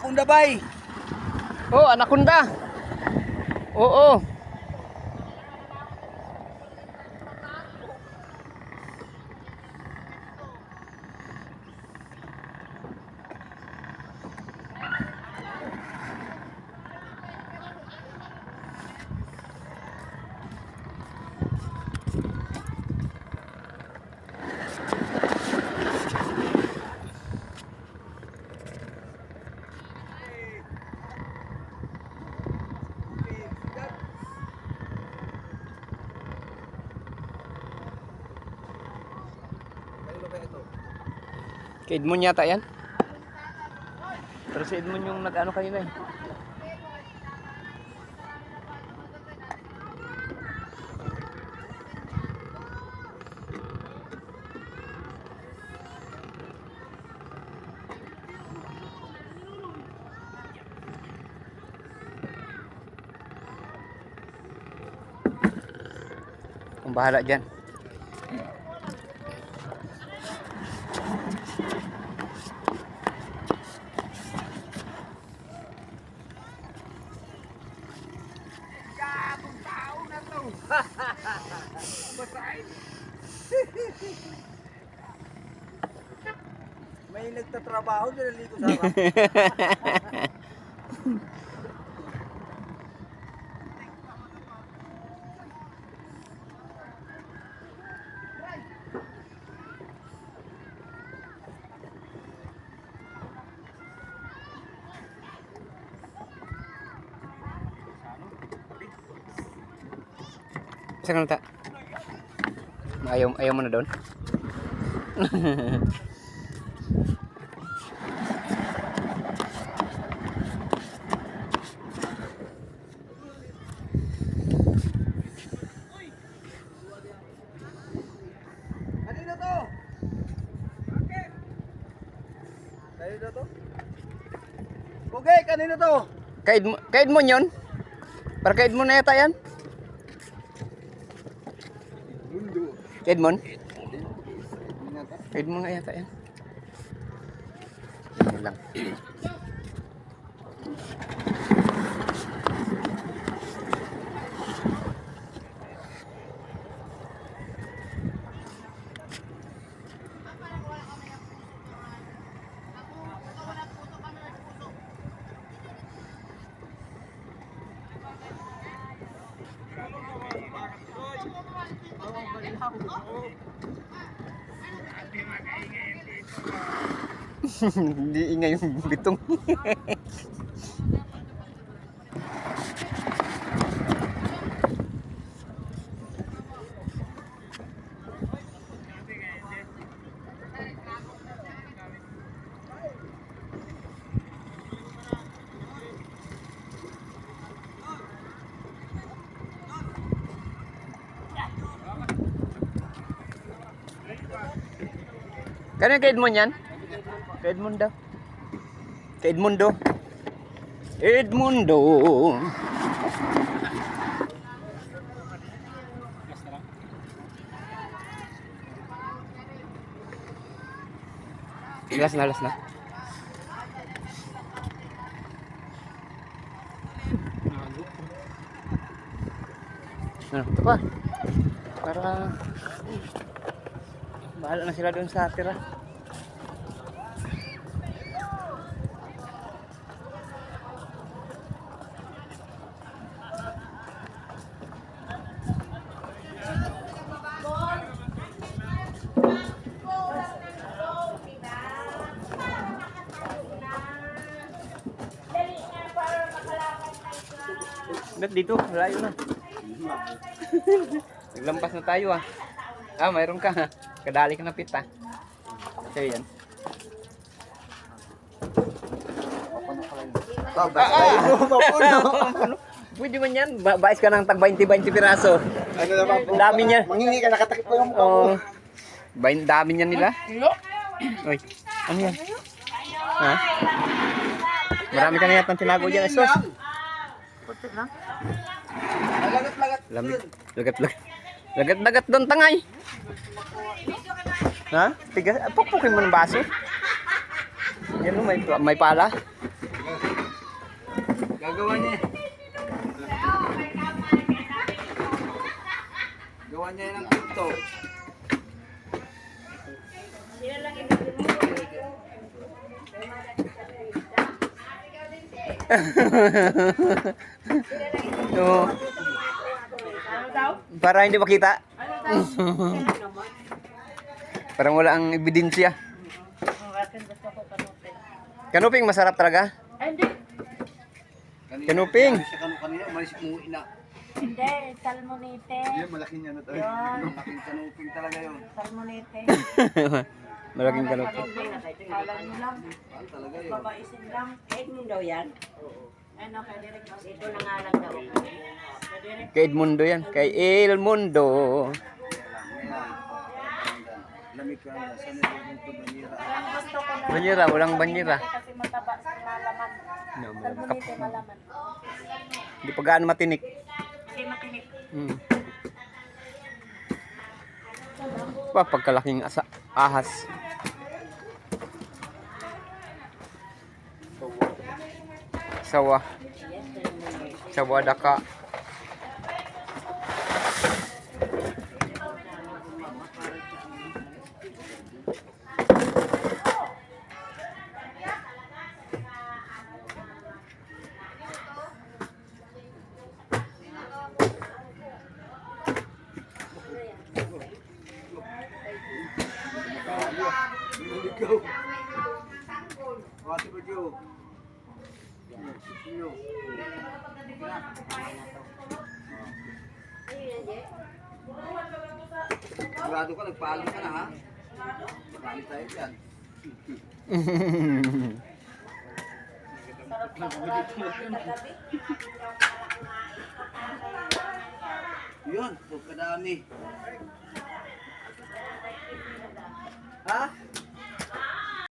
Anaconda bay. Oh, anaconda. Oo. Kay Edmond yata yan. Pero si Edmond yung nag-ano kanina eh. Ang bahala dyan. May nagtatrabaho din naligo sa harap. Saan ka ayaw mo na doon? Kanino to? Kanino to? Okay, kanino to? Kay Edmond yun? Para kay Edmond na yata yan? Kay Edmond? Kay Edmond nga yata yan. Yan lang. Hindi ingay yung bitong. Kaya kay Edmond yan? Kay Edmond daw. Kay Edmundo. Edmundo. Last na. Ano, ito pa. Para bahala na sila doon sa tira. Ba't dito? Malayo na. Naglampas na tayo ah. Ah, mayroon ka ha. Kadali ka na pita. So yan. Pwede man yan. Bais ka ng tag 20 piraso. Ano naman po? Dami niya. Mangingi ka, nakatakip ko yung mukha Oo. mo. Dami niya nila. Uy, ano yan? Ha? Marami ka na yatang tinago dyan. Esos. Lagat-lagat. Lamig. Lagat doon tangay. Ha? Tigas. Pukpukin mo ng baso. Yan o, may pala. Gagawa niya. Gawa niya ng pinto. Oo. Para hindi makita. Parang wala ang ebidensya. Kanuping masarap talaga. Kanuping. Kanina, umalis umuwi na. Hindi, salmonite. Yan, malaki niya na tayo. Malaking kanuping talaga yun. Salmonite. Malaking kanuping. Kala nyo lang, Ano talaga yun? babaisin lang. Edmund daw yan. Ano, kaya direct kasi Ito na nga lang daw. Kay Edmundo yan. Kay El Mundo. Lamig ka na. Saan na yung banira? ang gusto ko na. Banyera, walang banyera. Kasi mataba sa malaman. No, Salmonite, malaman. Hindi pa gaano matinik. Hindi matinik. Hmm. Pa, pagkalaking ahas. Sawa. Sawa daka. Ligaw. Kasi ba, Joe? Sino? Sigurado ka, nagpaalam ka na, ha? Paalam tayo dyan. Sarap na kurado na gabi. Yun, kadami.